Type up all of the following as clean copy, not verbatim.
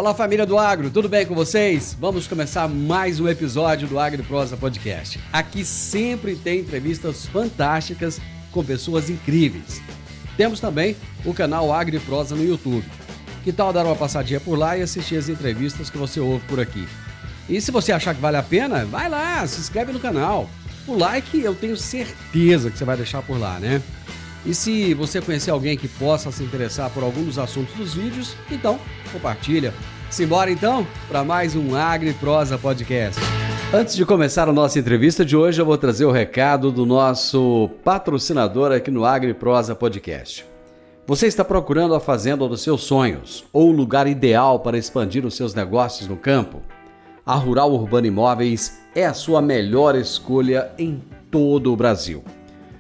Fala, família do Agro, tudo bem com vocês? Vamos começar mais um episódio do AgriProsa Podcast. Aqui sempre tem entrevistas fantásticas com pessoas incríveis. Temos também o canal AgriProsa no YouTube. Que tal dar uma passadinha por lá e assistir as entrevistas que você ouve por aqui? E se você achar que vale a pena, vai lá, se inscreve no canal. O like eu tenho certeza que você vai deixar por lá, né? E se você conhecer alguém que possa se interessar por algum dos assuntos dos vídeos, então compartilha. Simbora então para mais um AgriProsa Podcast. Antes de começar a nossa entrevista de hoje, eu vou trazer o recado do nosso patrocinador aqui no AgriProsa Podcast. Você está procurando a fazenda dos seus sonhos ou o lugar ideal para expandir os seus negócios no campo? A Rural Urbano Imóveis é a sua melhor escolha em todo o Brasil.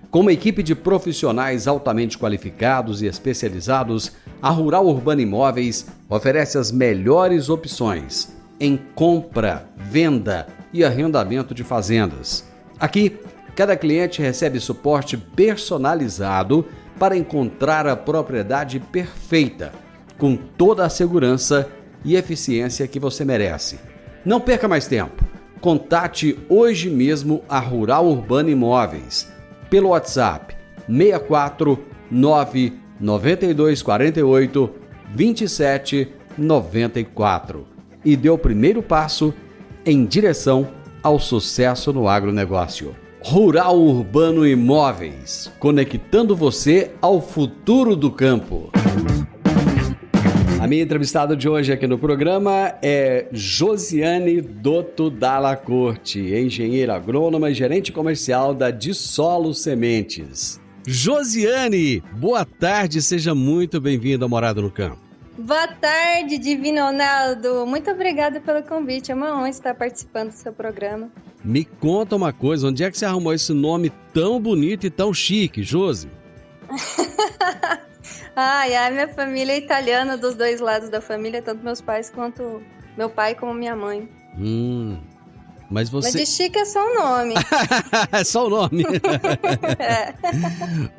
Com uma equipe de profissionais altamente qualificados e especializados, a Rural Urbano Imóveis oferece as melhores opções em compra, venda e arrendamento de fazendas. Aqui, cada cliente recebe suporte personalizado para encontrar a propriedade perfeita, com toda a segurança e eficiência que você merece. Não perca mais tempo. Contate hoje mesmo a Rural Urbano Imóveis pelo WhatsApp 64 992 48 27 94 e dê o primeiro passo em direção ao sucesso no agronegócio. Rural Urbano Imóveis, conectando você ao futuro do campo. A minha entrevistada de hoje aqui no programa é Josiane Dotto Dalla Corte, engenheira agrônoma e gerente comercial da Dissolo Sementes. Josiane, boa tarde, seja muito bem-vinda ao Morada no Campo. Boa tarde, Divino Ronaldo. Muito obrigada pelo convite, é uma honra estar participando do seu programa. Me conta uma coisa, onde é que você arrumou esse nome tão bonito e tão chique, Josi? A minha família é italiana, dos dois lados da família, tanto meus pais quanto meu pai como minha mãe. Mas você... Mas de chique é só o nome. É só o nome? É.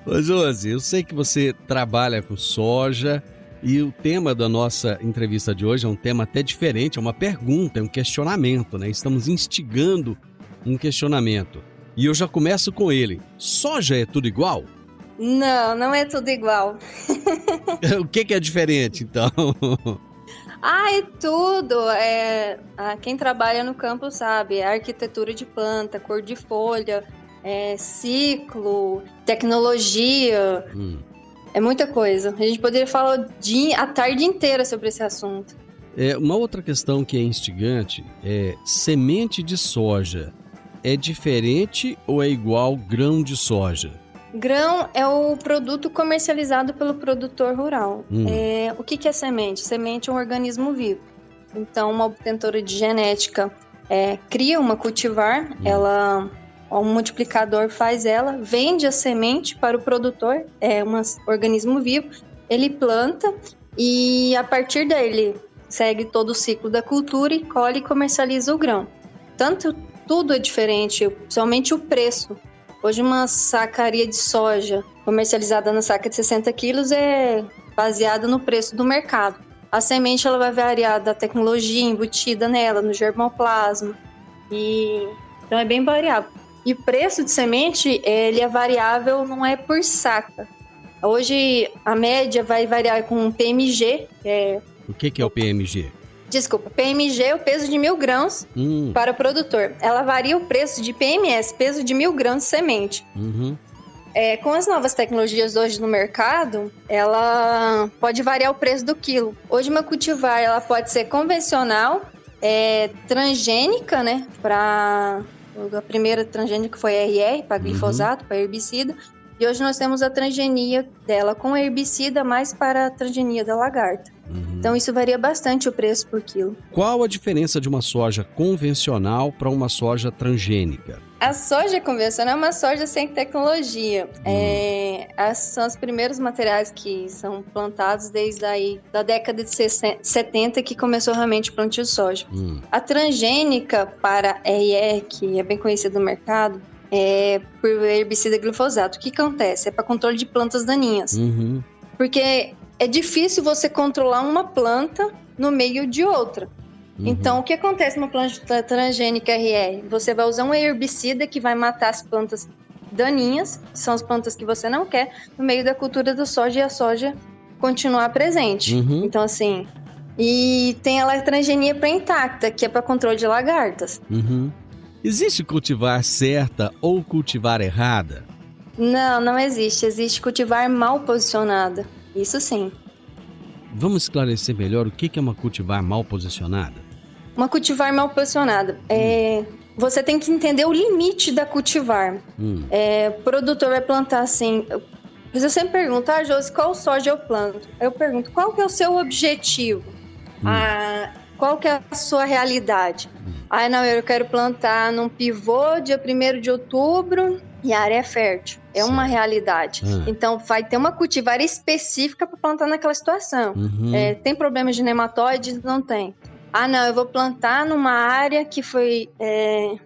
Ô, Josi, eu sei que você trabalha com soja e o tema da nossa entrevista de hoje é um tema até diferente, é uma pergunta, é um questionamento, né? Estamos instigando um questionamento. E eu já começo com ele. Soja é tudo igual? Não é tudo igual. O que é diferente, então? É tudo. Quem trabalha no campo sabe. Arquitetura de planta, cor de folha, ciclo, tecnologia. É muita coisa. A gente poderia falar a tarde inteira sobre esse assunto. Uma outra questão que é instigante é semente de soja. É diferente ou é igual grão de soja? Grão é o produto comercializado pelo produtor rural. O que é semente? Semente é um organismo vivo. Então, uma obtentora de genética cria uma cultivar, um multiplicador faz ela, vende a semente para o produtor, é um organismo vivo, ele planta e a partir dele segue todo o ciclo da cultura e colhe e comercializa o grão. Tudo é diferente, somente o preço. Hoje uma sacaria de soja comercializada na saca de 60 quilos é baseada no preço do mercado. A semente ela vai variar da tecnologia embutida nela, no germoplasma. Então é bem variável. E o preço de semente ele é variável, não é por saca. Hoje a média vai variar com PMG. O que é o PMG? Desculpa, PMG é o peso de 1.000 grãos para o produtor. Ela varia o preço de PMS, peso de 1.000 grãos de semente. Com as novas tecnologias hoje no mercado, ela pode variar o preço do quilo. Hoje uma cultivar ela pode ser convencional, transgênica, né? A primeira transgênica foi RR, para glifosato, para herbicida. E hoje nós temos a transgenia dela com herbicida, mais para a transgenia da lagarta. Então isso varia bastante o preço por quilo. Qual a diferença de uma soja convencional para uma soja transgênica? A soja convencional é uma soja sem tecnologia. São os primeiros materiais que são plantados desde aí, da década de 70 que começou realmente o plantio de soja. A transgênica para RR, que é bem conhecida no mercado, por herbicida glifosato. O que acontece? É para controle de plantas daninhas. Porque é difícil você controlar uma planta no meio de outra. Então, o que acontece numa planta transgênica RR? Você vai usar um herbicida que vai matar as plantas daninhas, que são as plantas que você não quer, no meio da cultura da soja, e a soja continuar presente. Então, assim... E tem a transgenia pré-intacta, que é para controle de lagartas. Existe cultivar certa ou cultivar errada? Não existe. Existe cultivar mal posicionada. Isso sim. Vamos esclarecer melhor o que é uma cultivar mal posicionada? Uma cultivar mal posicionada. Você tem que entender o limite da cultivar. O produtor vai plantar assim... Mas eu sempre pergunto, Josi, qual soja eu planto? Eu pergunto, qual que é o seu objetivo? Qual que é a sua realidade? Não, eu quero plantar num pivô dia 1º de outubro e a área é fértil. É uma realidade. Então, vai ter uma cultivar específica para plantar naquela situação. Tem problemas de nematóides? Não tem. Não, eu vou plantar numa área que foi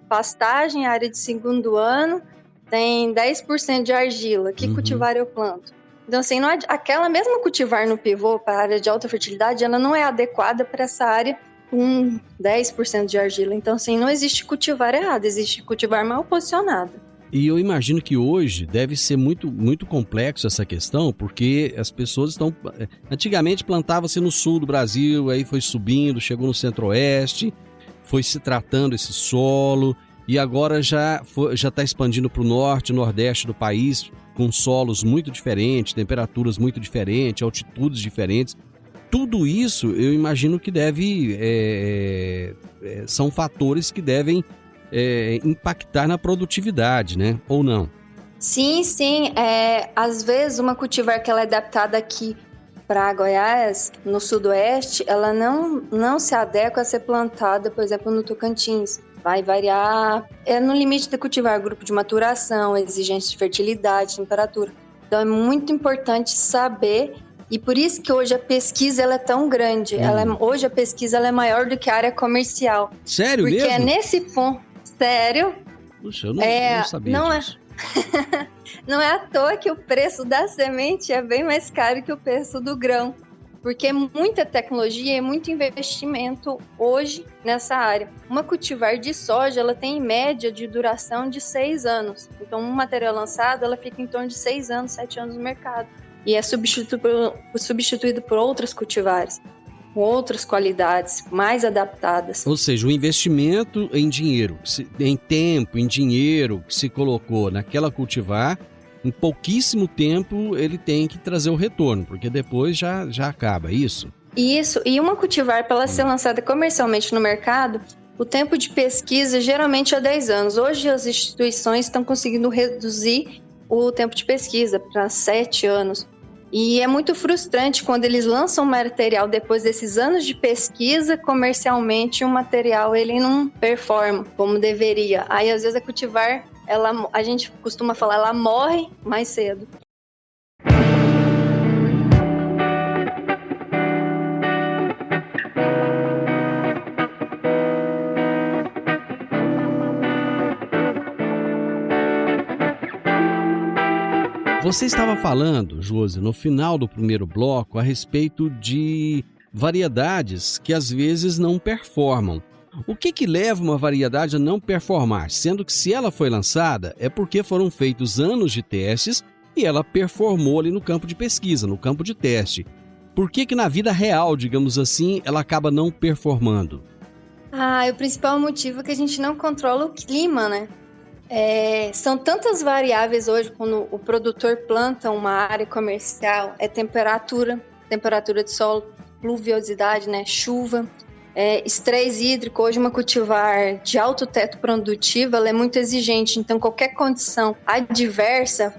pastagem, área de 2º ano, tem 10% de argila. Que cultivar eu planto? Então, assim, aquela mesma cultivar no pivô para a área de alta fertilidade, ela não é adequada para essa área com 10% de argila. Então, assim, não existe cultivar errado, existe cultivar mal posicionado. E eu imagino que hoje deve ser muito, muito complexo essa questão, porque as pessoas estão... Antigamente plantava-se no sul do Brasil, aí foi subindo, chegou no centro-oeste, foi se tratando esse solo, e agora já está expandindo para o norte, nordeste do país, com solos muito diferentes, temperaturas muito diferentes, altitudes diferentes. Tudo isso eu imagino que são fatores que devem impactar na produtividade, né? Ou não? Sim. Às vezes uma cultivar que ela é adaptada aqui para Goiás, no sudoeste, ela não se adequa a ser plantada, por exemplo, no Tocantins. Vai variar, no limite da cultivar, grupo de maturação, exigência de fertilidade, temperatura. Então é muito importante saber, e por isso que hoje a pesquisa ela é tão grande. Hoje a pesquisa ela é maior do que a área comercial. Sério mesmo? Porque é nesse ponto... Sério? Puxa, eu não sabia disso. Não é à toa que o preço da semente é bem mais caro que o preço do grão. Porque é muita tecnologia e muito investimento hoje nessa área. Uma cultivar de soja, ela tem em média de duração de 6 anos. Então, um material lançado, ela fica em torno de 6 anos, 7 anos no mercado. E é substituído por outras cultivares, com outras qualidades, mais adaptadas. Ou seja, o investimento em dinheiro, em tempo, em dinheiro que se colocou naquela cultivar, em pouquíssimo tempo ele tem que trazer o retorno, porque depois já acaba, isso? Isso, e uma cultivar para ela ser lançada comercialmente no mercado, o tempo de pesquisa geralmente é 10 anos. Hoje as instituições estão conseguindo reduzir o tempo de pesquisa para 7 anos. E é muito frustrante quando eles lançam material depois desses anos de pesquisa, comercialmente o material ele não performa como deveria. Aí às vezes a cultivar, a gente costuma falar, ela morre mais cedo. Você estava falando, Josi, no final do primeiro bloco, a respeito de variedades que às vezes não performam. O que leva uma variedade a não performar? Sendo que se ela foi lançada, é porque foram feitos anos de testes e ela performou ali no campo de pesquisa, no campo de teste. Por que na vida real, digamos assim, ela acaba não performando? O principal motivo é que a gente não controla o clima, né? São tantas variáveis hoje quando o produtor planta uma área comercial, temperatura de solo, pluviosidade, né, chuva, estresse hídrico. Hoje uma cultivar de alto teto produtivo, ela é muito exigente, então qualquer condição adversa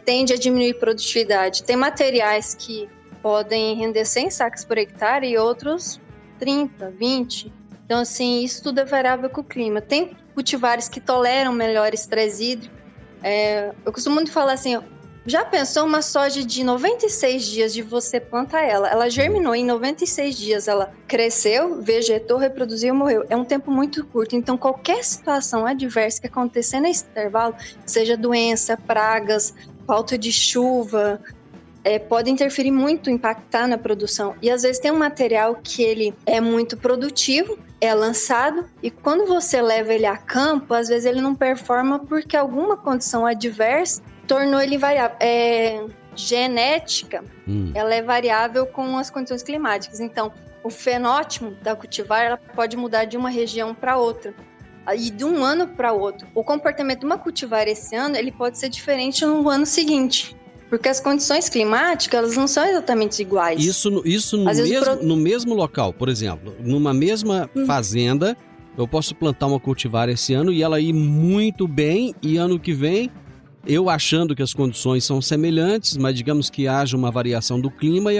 tende a diminuir produtividade. Tem materiais que podem render 100 sacas por hectare e outros 30, 20. Então, assim, isso tudo é variável com o clima. Tem cultivares que toleram melhor estresse hídrico. Eu costumo muito falar assim, já pensou uma soja de 96 dias de você plantar ela? Ela germinou em 96 dias, ela cresceu, vegetou, reproduziu e morreu. É um tempo muito curto, então qualquer situação adversa que acontecer nesse intervalo, seja doença, pragas, falta de chuva, podem interferir muito, impactar na produção. E às vezes tem um material que ele é muito produtivo, é lançado, e quando você leva ele a campo, às vezes ele não performa porque alguma condição adversa tornou ele variável. Genética, ela é variável com as condições climáticas. Então, o fenótipo da cultivar ela pode mudar de uma região para outra e de um ano para outro. O comportamento de uma cultivar esse ano ele pode ser diferente no ano seguinte, porque as condições climáticas elas não são exatamente iguais. Isso no mesmo local, por exemplo, numa mesma fazenda, eu posso plantar uma cultivar esse ano e ela ir muito bem, e ano que vem eu achando que as condições são semelhantes, mas digamos que haja uma variação do clima e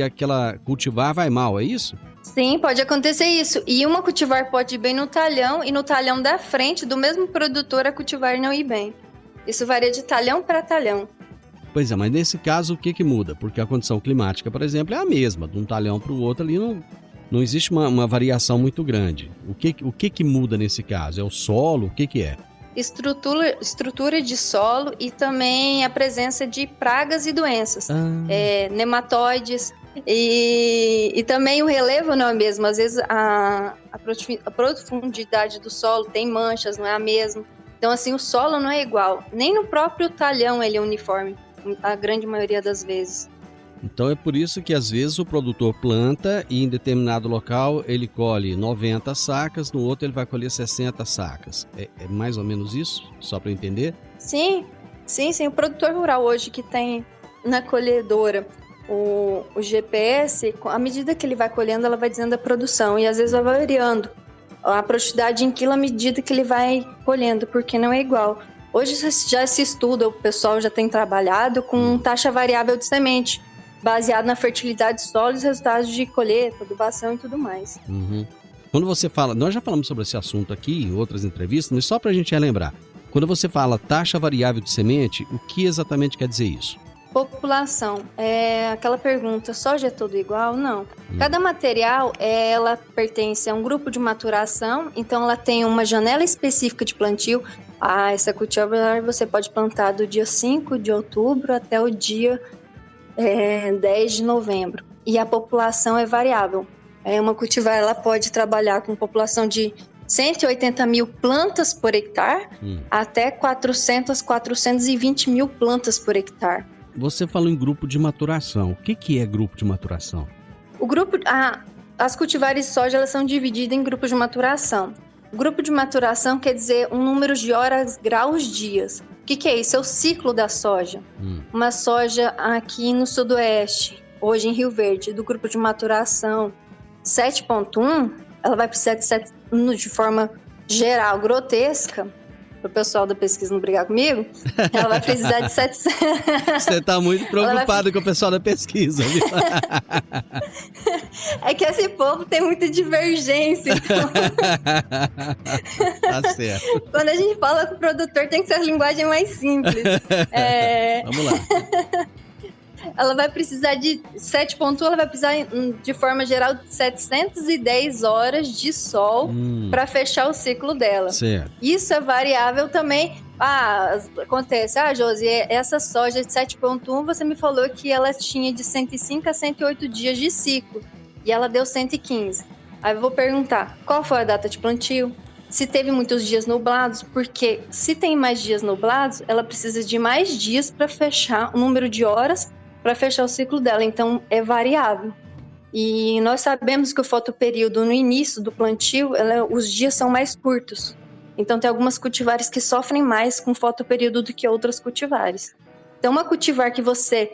aquela cultivar vai mal, é isso? Sim, pode acontecer isso. E uma cultivar pode ir bem no talhão, e no talhão da frente do mesmo produtor a cultivar não ir bem. Isso varia de talhão para talhão. Pois é, mas nesse caso o que muda? Porque a condição climática, por exemplo, é a mesma, de um talhão para o outro ali não existe uma variação muito grande. O que muda nesse caso? É o solo? O que é? Estrutura de solo e também a presença de pragas e doenças, nematóides e também o relevo não é o mesmo. Às vezes a profundidade do solo tem manchas, não é a mesma. Então assim, o solo não é igual, nem no próprio talhão ele é uniforme, a grande maioria das vezes. Então é por isso que às vezes o produtor planta e em determinado local ele colhe 90 sacas, no outro ele vai colher 60 sacas. É mais ou menos isso? Só para entender? Sim. O produtor rural hoje que tem na colhedora o GPS, à medida que ele vai colhendo, ela vai dizendo a produção e às vezes vai variando a produtividade em quilo à medida que ele vai colhendo, porque não é igual. Hoje já se estuda, o pessoal já tem trabalhado com taxa variável de semente, baseado na fertilidade do solo e os resultados de colheita, adubação e tudo mais. Quando você fala, nós já falamos sobre esse assunto aqui em outras entrevistas, mas só para a gente relembrar, quando você fala taxa variável de semente, o que exatamente quer dizer isso? População, aquela pergunta, soja é tudo igual? Não. Cada material, ela pertence a um grupo de maturação, então ela tem uma janela específica de plantio. Essa cultivar você pode plantar do dia 5 de outubro até o dia 10 de novembro. E a população é variável. Uma cultivar ela pode trabalhar com população de 180 mil plantas por hectare até 420 mil plantas por hectare. Você falou em grupo de maturação. O que é grupo de maturação? As cultivares de soja elas são divididas em grupos de maturação. O grupo de maturação quer dizer um número de horas, graus, dias. O que é isso? É o ciclo da soja. Uma soja aqui no sudoeste, hoje em Rio Verde, do grupo de maturação 7.1, ela vai precisar de forma geral, grotesca, para o pessoal da pesquisa não brigar comigo, ela vai precisar de 700... Você está muito preocupado com o pessoal da pesquisa, viu? É que esse povo tem muita divergência, então... Tá certo. Quando a gente fala com o produtor, tem que ser a linguagem mais simples. Vamos lá. Ela vai precisar de 7.1, ela vai precisar, de forma geral, de 710 horas de sol para fechar o ciclo dela. Certo. Isso é variável também. Acontece, Josi, essa soja de 7.1, você me falou que ela tinha de 105 a 108 dias de ciclo, e ela deu 115. Aí eu vou perguntar, qual foi a data de plantio? Se teve muitos dias nublados, porque se tem mais dias nublados, ela precisa de mais dias para fechar o número de horas para fechar o ciclo dela, então é variável. E nós sabemos que o fotoperíodo no início do plantio, os dias são mais curtos. Então tem algumas cultivares que sofrem mais com fotoperíodo do que outras cultivares. Então uma cultivar que você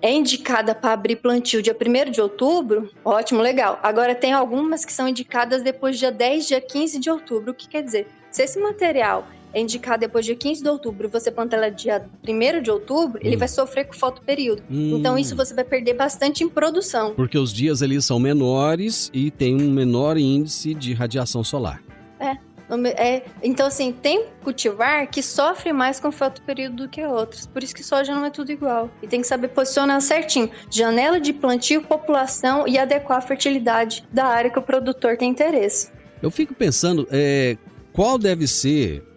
é indicada para abrir plantio dia 1º de outubro, ótimo, legal. Agora tem algumas que são indicadas depois do dia 10, dia 15 de outubro. O que quer dizer? Se esse material é indicado depois do dia 15 de outubro e você planta ela dia 1º de outubro, ele vai sofrer com fotoperíodo. Então isso você vai perder bastante em produção. Porque os dias ali são menores e tem um menor índice de radiação solar. Então assim, tem cultivar que sofre mais com fotoperíodo do que outros. Por isso que soja não é tudo igual. E tem que saber posicionar certinho. Janela de plantio, população e adequar a fertilidade da área que o produtor tem interesse. Eu fico pensando,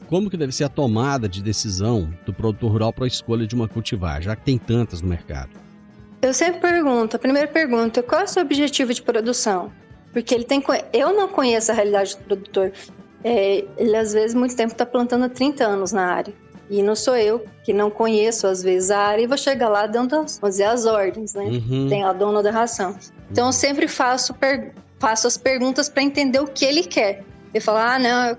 como que deve ser a tomada de decisão do produtor rural para a escolha de uma cultivar, já que tem tantas no mercado? Eu sempre pergunto, a primeira pergunta, qual é o seu objetivo de produção? Porque eu não conheço a realidade do produtor. Ele, às vezes, muito tempo está plantando há 30 anos na área. E não sou eu, que não conheço, às vezes, a área, e vou chegar lá dando, vamos dizer, as ordens, né? Tem a dona da ração. Então, eu sempre faço as perguntas para entender o que ele quer. Ele fala, não, eu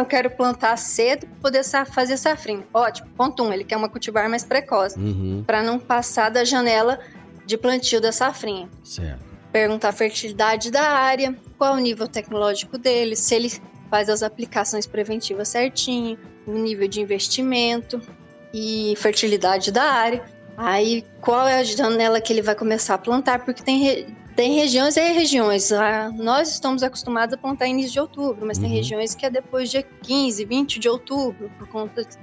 quero plantar cedo para poder fazer safrinha. Ótimo. Ponto 1, ele quer uma cultivar mais precoce, para não passar da janela de plantio da safrinha. Certo. Perguntar a fertilidade da área, qual o nível tecnológico dele, se ele faz as aplicações preventivas certinho, o nível de investimento e fertilidade da área. Aí, qual é a janela que ele vai começar a plantar, porque tem regiões e regiões. Nós estamos acostumados a plantar início de outubro, mas tem regiões que é depois de 15, 20 de outubro, por conta de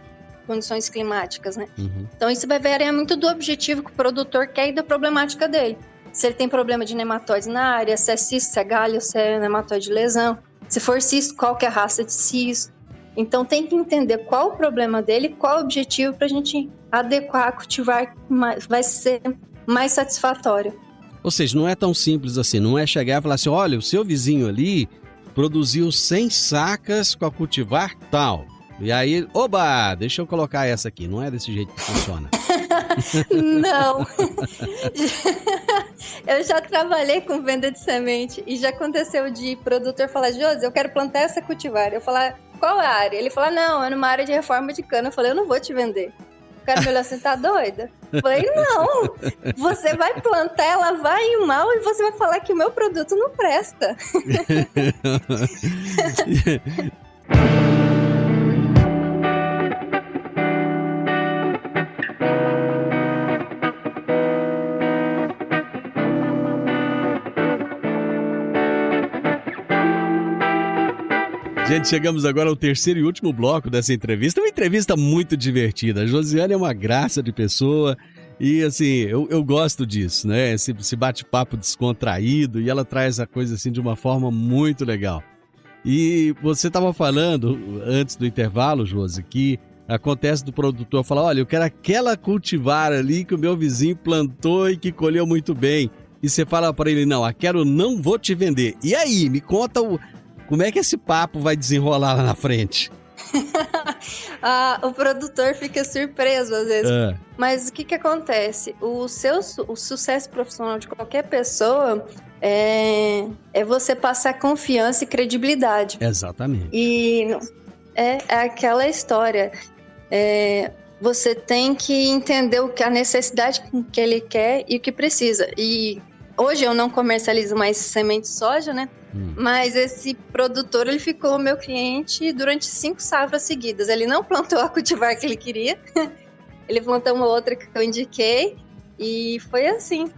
condições climáticas, né? Então, isso vai variar muito do objetivo que o produtor quer e da problemática dele. Se ele tem problema de nematóide na área, se é cisto, se é galho, se é nematóide de lesão. Se for cisto, qual que é a raça de cisto. Então, tem que entender qual o problema dele, qual o objetivo para a gente adequar, cultivar, vai ser mais satisfatório. Ou seja, não é tão simples assim, não é chegar e falar assim, olha, o seu vizinho ali produziu 100 sacas com a cultivar tal. E aí, oba, deixa eu colocar essa aqui. Não é desse jeito que funciona. Não. Eu já trabalhei com venda de semente e já aconteceu de produtor falar, Josi, eu quero plantar essa cultivar. Eu falar, qual é a área? Ele fala, não, é numa área de reforma de cana. Eu falei, eu não vou te vender. O cara me olhou assim, tá doida? Eu falei, não, você vai plantar, ela vai ir mal e você vai falar que o meu produto não presta. Gente, chegamos agora ao terceiro e último bloco dessa entrevista. Uma entrevista muito divertida. A Josiane é uma graça de pessoa e, assim, eu gosto disso, né? Esse bate-papo descontraído e ela traz a coisa, assim, de uma forma muito legal. E você estava falando, antes do intervalo, Josi, que acontece do produtor falar, olha, eu quero aquela cultivar ali que o meu vizinho plantou e que colheu muito bem. E você fala para ele, não, não vou te vender. E aí, me conta como é que esse papo vai desenrolar lá na frente? O produtor fica surpreso às vezes. Mas o que acontece? O sucesso profissional de qualquer pessoa é você passar confiança e credibilidade. Exatamente. E é aquela história. Você tem que entender a necessidade que ele quer e o que precisa. E hoje eu não comercializo mais semente de soja, né? Mas esse produtor, ele ficou meu cliente durante 5 safras seguidas. Ele não plantou a cultivar que ele queria. Ele plantou uma outra que eu indiquei. E foi assim.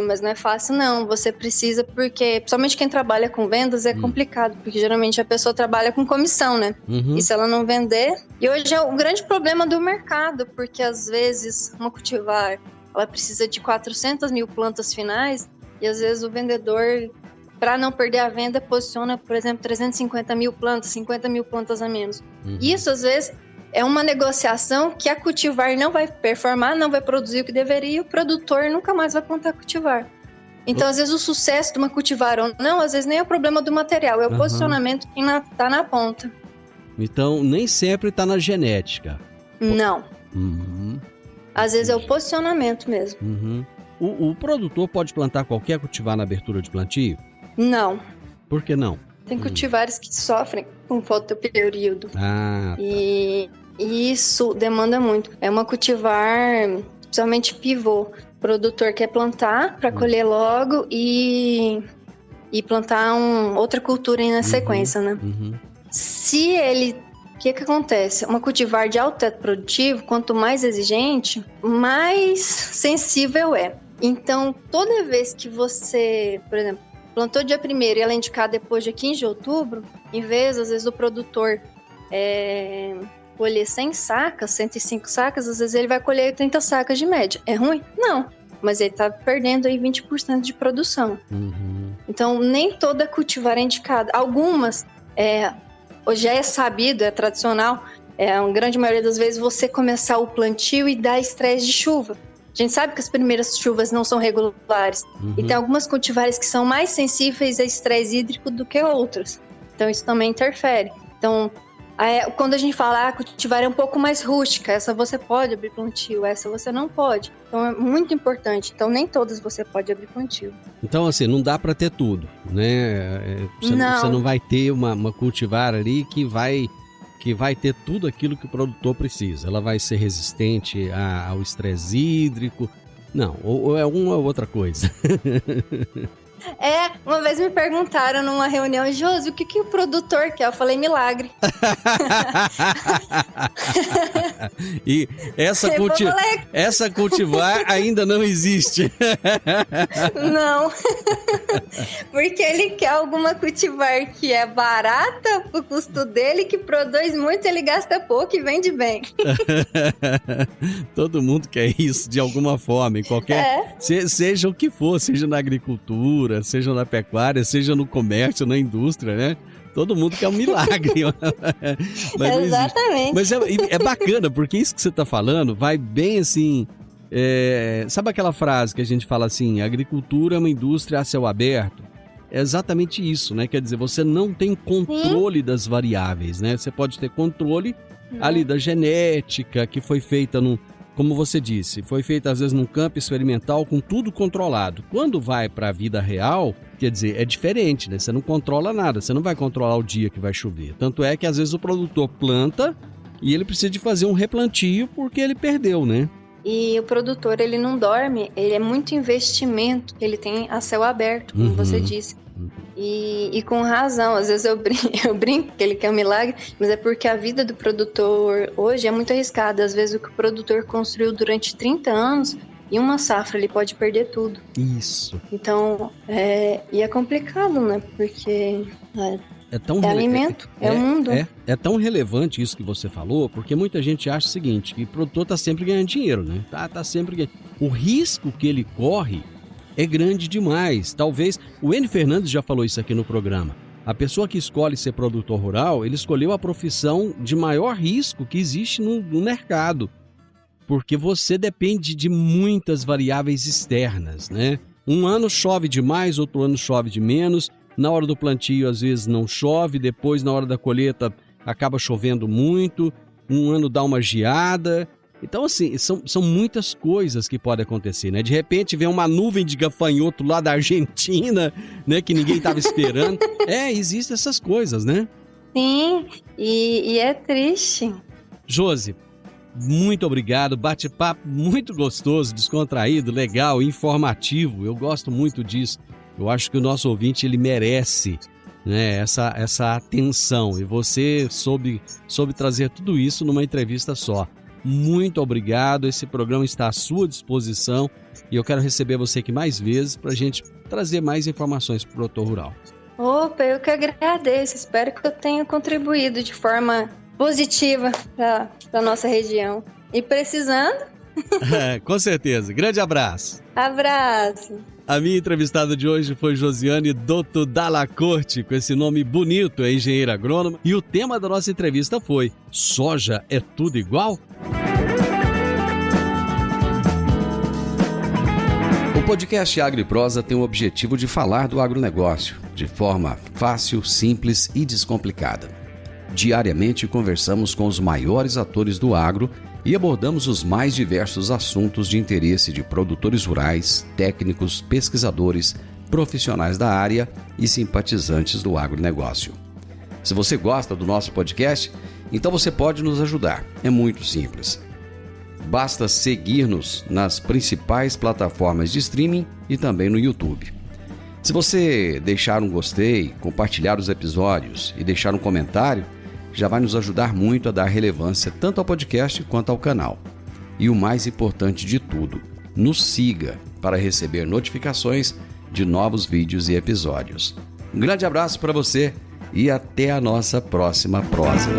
Mas não é fácil, não. Você precisa, porque, principalmente quem trabalha com vendas, é complicado. Porque geralmente a pessoa trabalha com comissão, né? E se ela não vender... E hoje é o grande problema do mercado. Porque, às vezes, uma cultivar, ela precisa de 400 mil plantas finais. E, às vezes, o vendedor... Para não perder a venda, posiciona, por exemplo, 350 mil plantas, 50 mil plantas a menos. Isso, às vezes, é uma negociação que a cultivar não vai performar, não vai produzir o que deveria, e o produtor nunca mais vai plantar cultivar. Então, às vezes, o sucesso de uma cultivar ou não, às vezes nem é o problema do material, é o posicionamento que está na ponta. Então, nem sempre está na genética. Não. Às vezes é o posicionamento mesmo. O produtor pode plantar qualquer cultivar na abertura de plantio? Não. Por que não? Tem cultivares que sofrem com fotoperíodo. E isso demanda muito. É uma cultivar, principalmente pivô. O produtor quer plantar para colher logo e plantar outra cultura aí na sequência, né? Se ele... O que acontece? Uma cultivar de alto teto produtivo, quanto mais exigente, mais sensível é. Então, toda vez que você, por exemplo, plantou dia 1º e ela é indicada depois de 15 de outubro, em vez, às vezes, do produtor colher 100 sacas, 105 sacas, às vezes ele vai colher 30 sacas de média. É ruim? Não. Mas ele está perdendo aí 20% de produção. Então, nem toda cultivar é indicada. Algumas, hoje é sabido, é tradicional, a grande maioria das vezes você começar o plantio e dar estresse de chuva. A gente sabe que as primeiras chuvas não são regulares. E tem algumas cultivares que são mais sensíveis a estresse hídrico do que outras. Então, isso também interfere. Então, quando a gente fala cultivar é um pouco mais rústica, essa você pode abrir plantio, essa você não pode. Então, é muito importante. Então, nem todas você pode abrir plantio. Então, assim, não dá para ter tudo, né? Você não vai ter uma cultivar ali que vai ter tudo aquilo que o produtor precisa. Ela vai ser resistente ao estresse hídrico. Não, ou é uma ou outra coisa. Uma vez me perguntaram numa reunião, Josi, o que o produtor quer? Eu falei, milagre. E essa cultivar ainda não existe. Não. Porque ele quer alguma cultivar que é barata pro custo dele, que produz muito, ele gasta pouco e vende bem. Todo mundo quer isso de alguma forma, em qualquer... Seja o que for, seja na agricultura, seja na pecuária, seja no comércio, na indústria, né? Todo mundo quer um milagre. Mas exatamente. Mas é bacana, porque isso que você está falando vai bem assim... sabe aquela frase que a gente fala assim, agricultura é uma indústria a céu aberto? É exatamente isso, né? Quer dizer, você não tem controle das variáveis, né? Você pode ter controle ali da genética, que foi feita como você disse, foi feita às vezes num campo experimental com tudo controlado. Quando vai para a vida real, quer dizer, é diferente, né? Você não controla nada, você não vai controlar o dia que vai chover. Tanto é que às vezes o produtor planta e ele precisa de fazer um replantio porque ele perdeu, né? E o produtor, ele não dorme, ele é muito investimento que ele tem a céu aberto, como você disse. E com razão, às vezes eu brinco que ele quer um milagre, mas é porque a vida do produtor hoje é muito arriscada. Às vezes o que o produtor construiu durante 30 anos, em uma safra ele pode perder tudo. Isso. Então, e é complicado, né? Porque é alimento, é o mundo. É tão relevante isso que você falou, porque muita gente acha o seguinte, que o produtor tá sempre ganhando dinheiro, né? Tá sempre ganhando. O risco que ele corre é grande demais. Talvez, o Enio Fernandes já falou isso aqui no programa. A pessoa que escolhe ser produtor rural, ele escolheu a profissão de maior risco que existe no mercado. Porque você depende de muitas variáveis externas, né? Um ano chove demais, outro ano chove de menos. Na hora do plantio, às vezes, não chove. Depois, na hora da colheita, acaba chovendo muito. Um ano dá uma geada. Então, assim, são muitas coisas que podem acontecer, né? De repente, vem uma nuvem de gafanhoto lá da Argentina, né? Que ninguém estava esperando. Existem essas coisas, né? Sim, e é triste. Josi, muito obrigado. Bate-papo muito gostoso, descontraído, legal, informativo. Eu gosto muito disso. Eu acho que o nosso ouvinte, ele merece, né, essa atenção. E você soube trazer tudo isso numa entrevista só. Muito obrigado, esse programa está à sua disposição e eu quero receber você aqui mais vezes para a gente trazer mais informações para o produtor rural. Opa, eu que agradeço, espero que eu tenha contribuído de forma positiva para a nossa região. E precisando... Com certeza, grande abraço. Abraço. A minha entrevistada de hoje foi Josiane Dotto Dalla Corte, com esse nome bonito, é engenheira agrônoma. E o tema da nossa entrevista foi: soja é tudo igual? O podcast Agro e Prosa tem o objetivo de falar do agronegócio de forma fácil, simples e descomplicada. Diariamente conversamos com os maiores atores do agro e abordamos os mais diversos assuntos de interesse de produtores rurais, técnicos, pesquisadores, profissionais da área e simpatizantes do agronegócio. Se você gosta do nosso podcast, então você pode nos ajudar. É muito simples. Basta seguir-nos nas principais plataformas de streaming e também no YouTube. Se você deixar um gostei, compartilhar os episódios e deixar um comentário, já vai nos ajudar muito a dar relevância tanto ao podcast quanto ao canal. E o mais importante de tudo, nos siga para receber notificações de novos vídeos e episódios. Um grande abraço para você e até a nossa próxima prosa.